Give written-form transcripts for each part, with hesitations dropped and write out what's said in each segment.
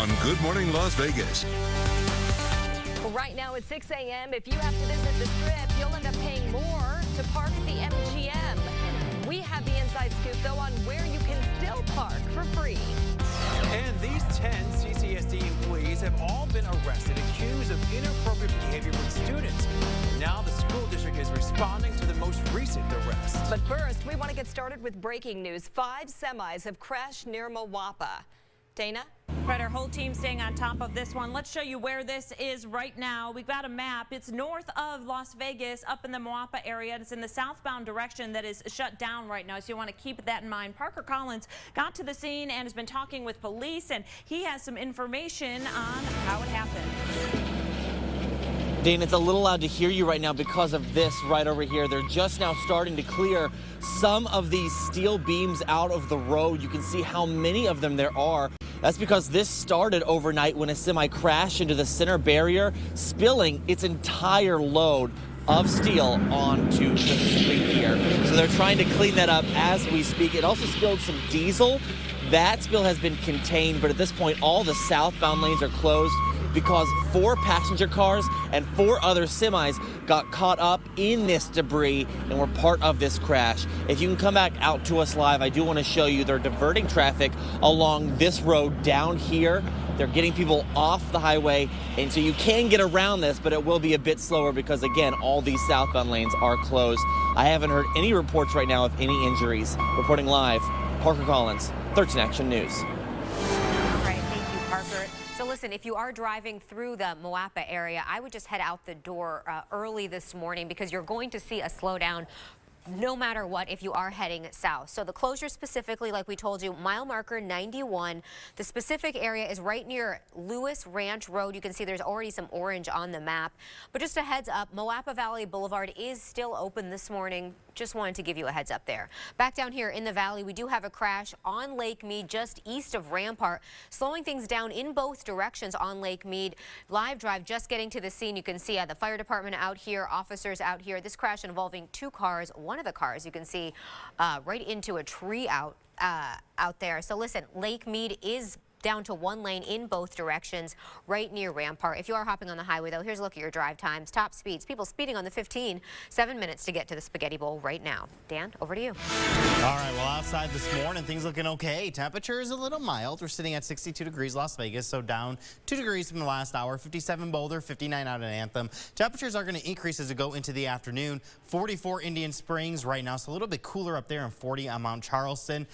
on Good Morning Las Vegas. Right now at 6 a.m., if you have to visit the Strip, you'll end up paying more to park at the MGM. We have the inside scoop, though, on where you can still park for free. And these 10 CCSD employees have all been arrested, accused of inappropriate behavior with students. Now the school district is responding to the most recent arrest. But first, we want to get started with breaking news. 5 semis have crashed near Moapa. Dana? Right, our whole team staying on top of this one. Let's show you where this is right now. We've got a map. It's north of Las Vegas, up in the Moapa area. It's in the southbound direction that is shut down right now, so you want to keep that in mind. Parker Collins got to the scene and has been talking with police, and he has some information on how it happened. Dane, it's a little loud to hear you right now because of this right over here. They're just now starting to clear some of these steel beams out of the road. You can see how many of them there are. That's because this started overnight when a semi crashed into the center barrier, spilling its entire load of steel onto the street here. So they're trying to clean that up as we speak. It also spilled some diesel. That spill has been contained, but at this point, all the southbound lanes are closed because 4 passenger cars and 4 other semis got caught up in this debris and were part of this crash. If you can come back out to us live, I do want to show you they're diverting traffic along this road down here. They're getting people off the highway, and so you can get around this, but it will be a bit slower because, again, all these southbound lanes are closed. I haven't heard any reports right now of any injuries. Reporting live, Parker Collins, 13 Action News. All right, thank you, Parker. So listen, if you are driving through the Moapa area, I would just head out the door early this morning because you're going to see a slowdown no matter what if you are heading south. So the closure specifically, like we told you, mile marker 91. The specific area is right near Lewis Ranch Road. You can see there's already some orange on the map. But just a heads up, Moapa Valley Boulevard is still open this morning. Just wanted to give you a heads up there. Back down here in the valley, we do have a crash on Lake Mead just east of Rampart, slowing things down in both directions on Lake Mead. Live drive just getting to the scene. You can see the fire department out here, officers out here. This crash involving 2 cars. One of the cars you can see right into a tree out there. So listen, Lake Mead is down to 1 lane in both directions right near Rampart. If you are hopping on the highway, though, here's a look at your drive times. Top speeds. People speeding on the 15. 7 minutes to get to the Spaghetti Bowl right now. Dan, over to you. All right, well, outside this morning, things looking okay. Temperature is a little mild. We're sitting at 62 degrees Las Vegas, so down 2 degrees from the last hour. 57 Boulder, 59 out at Anthem. Temperatures are going to increase as we go into the afternoon. 44 Indian Springs right now, so a little bit cooler up there, and 40 on Mount Charleston.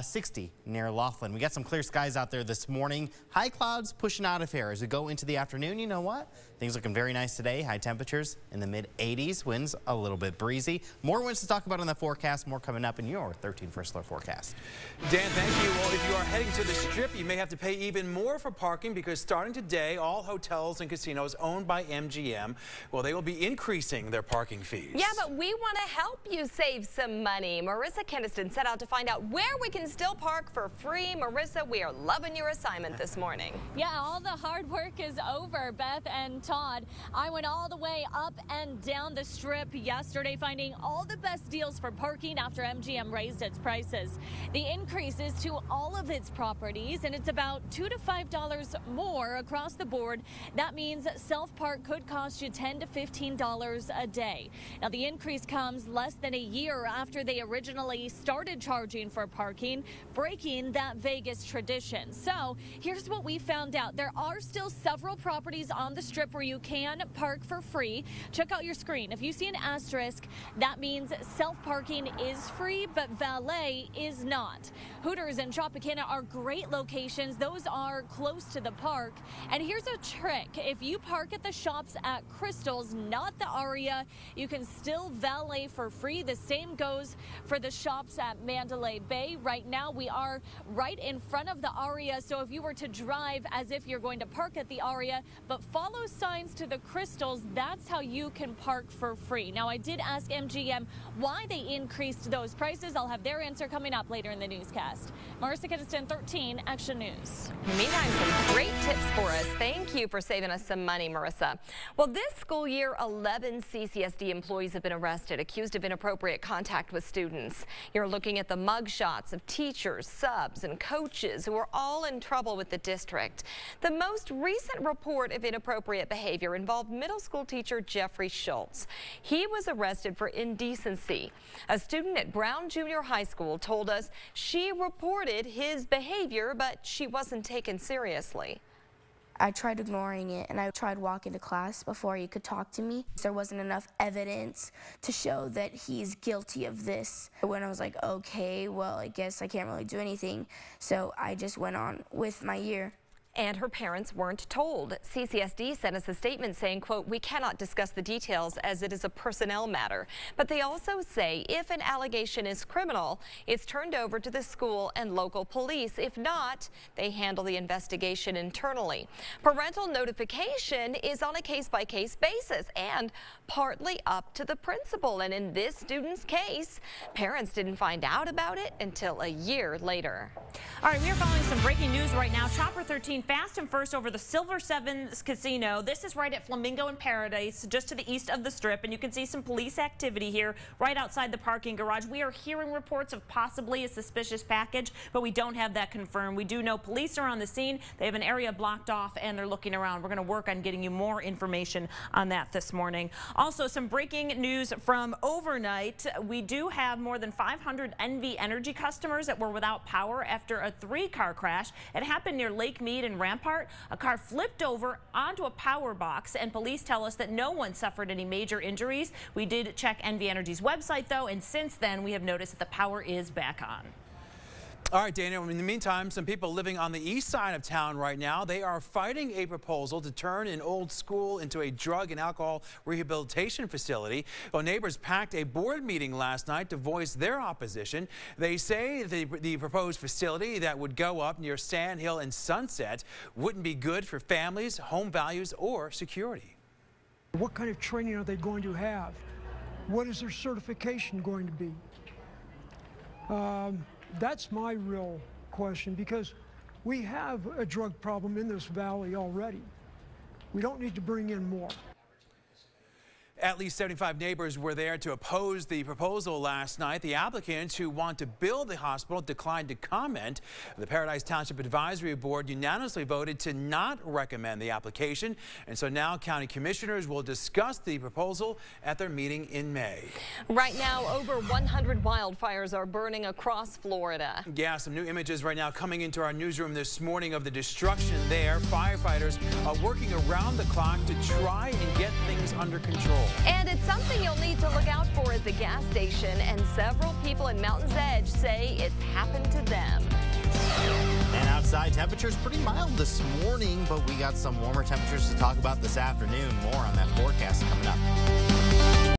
60 near Laughlin. We got some clear skies out there this morning. High clouds pushing out of here as we go into the afternoon. You know what? Things looking very nice today. High temperatures in the mid 80s. Winds a little bit breezy. More winds to talk about in the forecast. More coming up in your 13 First Alert forecast. Dan, thank you. Well, if you are heading to the Strip, you may have to pay even more for parking because starting today, all hotels and casinos owned by MGM, well, they will be increasing their parking fees. Yeah, but we want to help you save some money. Marissa Keniston set out to find out where we can still park for free. Marissa, we are loving your assignment this morning. Yeah, all the hard work is over, Beth and Todd. I went all the way up and down the Strip yesterday, finding all the best deals for parking after MGM raised its prices. The increase is to all of its properties, and it's about $2 to $5 more across the board. That means self-park could cost you $10 to $15 a day. Now, the increase comes less than a year after they originally started charging for parking, breaking that Vegas tradition. So here's what we found out. There are still several properties on the Strip where you can park for free. Check out your screen. If you see an asterisk, that means self-parking is free, but valet is not. Hooters and Tropicana are great locations. Those are close to the park. And here's a trick. If you park at the shops at Crystals, not the Aria, you can still valet for free. The same goes for the shops at Mandalay Bay. Right now, we are right in front of the Aria, so if you were to drive as if you're going to park at the Aria, but follow signs to the Crystals, that's how you can park for free. Now, I did ask MGM why they increased those prices. I'll have their answer coming up later in the newscast. Marissa Keniston, 13 Action News. Meantime, some great tips for us. Thank you for saving us some money, Marissa. Well, this school year, 11 CCSD employees have been arrested, accused of inappropriate contact with students. You're looking at the mugshots of teachers, subs, and coaches who are all in trouble with the district. The most recent report of inappropriate behavior involved middle school teacher Jeffrey Schultz. He was arrested for indecency. A student at Brown Junior High School told us she reported his behavior, but she wasn't taken seriously. I tried ignoring it, and I tried walking to class before he could talk to me. There wasn't enough evidence to show that he's guilty of this. When I was like, okay, well, I guess I can't really do anything, so I just went on with my year. And her parents weren't told. CCSD sent us a statement saying, quote, "We cannot discuss the details as it is a personnel matter." But they also say if an allegation is criminal, it's turned over to the school and local police. If not, they handle the investigation internally. Parental notification is on a case-by-case basis and partly up to the principal. And in this student's case, parents didn't find out about it until a year later. All right, we are following some breaking news right now. Chopper 13 fast and first over the Silver Sevens Casino. This is right at Flamingo and Paradise, just to the east of the Strip, and you can see some police activity here right outside the parking garage. We are hearing reports of possibly a suspicious package, but we don't have that confirmed. We do know police are on the scene. They have an area blocked off, and they're looking around. We're going to work on getting you more information on that this morning. Also, some breaking news from overnight. We do have more than 500 NV Energy customers that were without power after a 3-car crash. It happened near Lake Mead and Rampart. A car flipped over onto a power box, and police tell us that no one suffered any major injuries. We did check NV Energy's website, though, and since then we have noticed that the power is back on. All right, Daniel, in the meantime, some people living on the east side of town right now, they are fighting a proposal to turn an old school into a drug and alcohol rehabilitation facility. Well, neighbors packed a board meeting last night to voice their opposition. They say the proposed facility that would go up near Sand Hill and Sunset wouldn't be good for families, home values, or security. What kind of training are they going to have? What is their certification going to be? That's my real question, because we have a drug problem in this valley already. We don't need to bring in more. At least 75 neighbors were there to oppose the proposal last night. The applicants who want to build the hospital declined to comment. The Paradise Township Advisory Board unanimously voted to not recommend the application, and so now county commissioners will discuss the proposal at their meeting in May. Right now, over 100 wildfires are burning across Florida. Yeah, some new images right now coming into our newsroom this morning of the destruction there. Firefighters are working around the clock to try and get things under control. And it's something you'll need to look out for at the gas station, and several people in Mountain's Edge say it's happened to them. And outside, temperatures pretty mild this morning, but we got some warmer temperatures to talk about this afternoon. More on that forecast.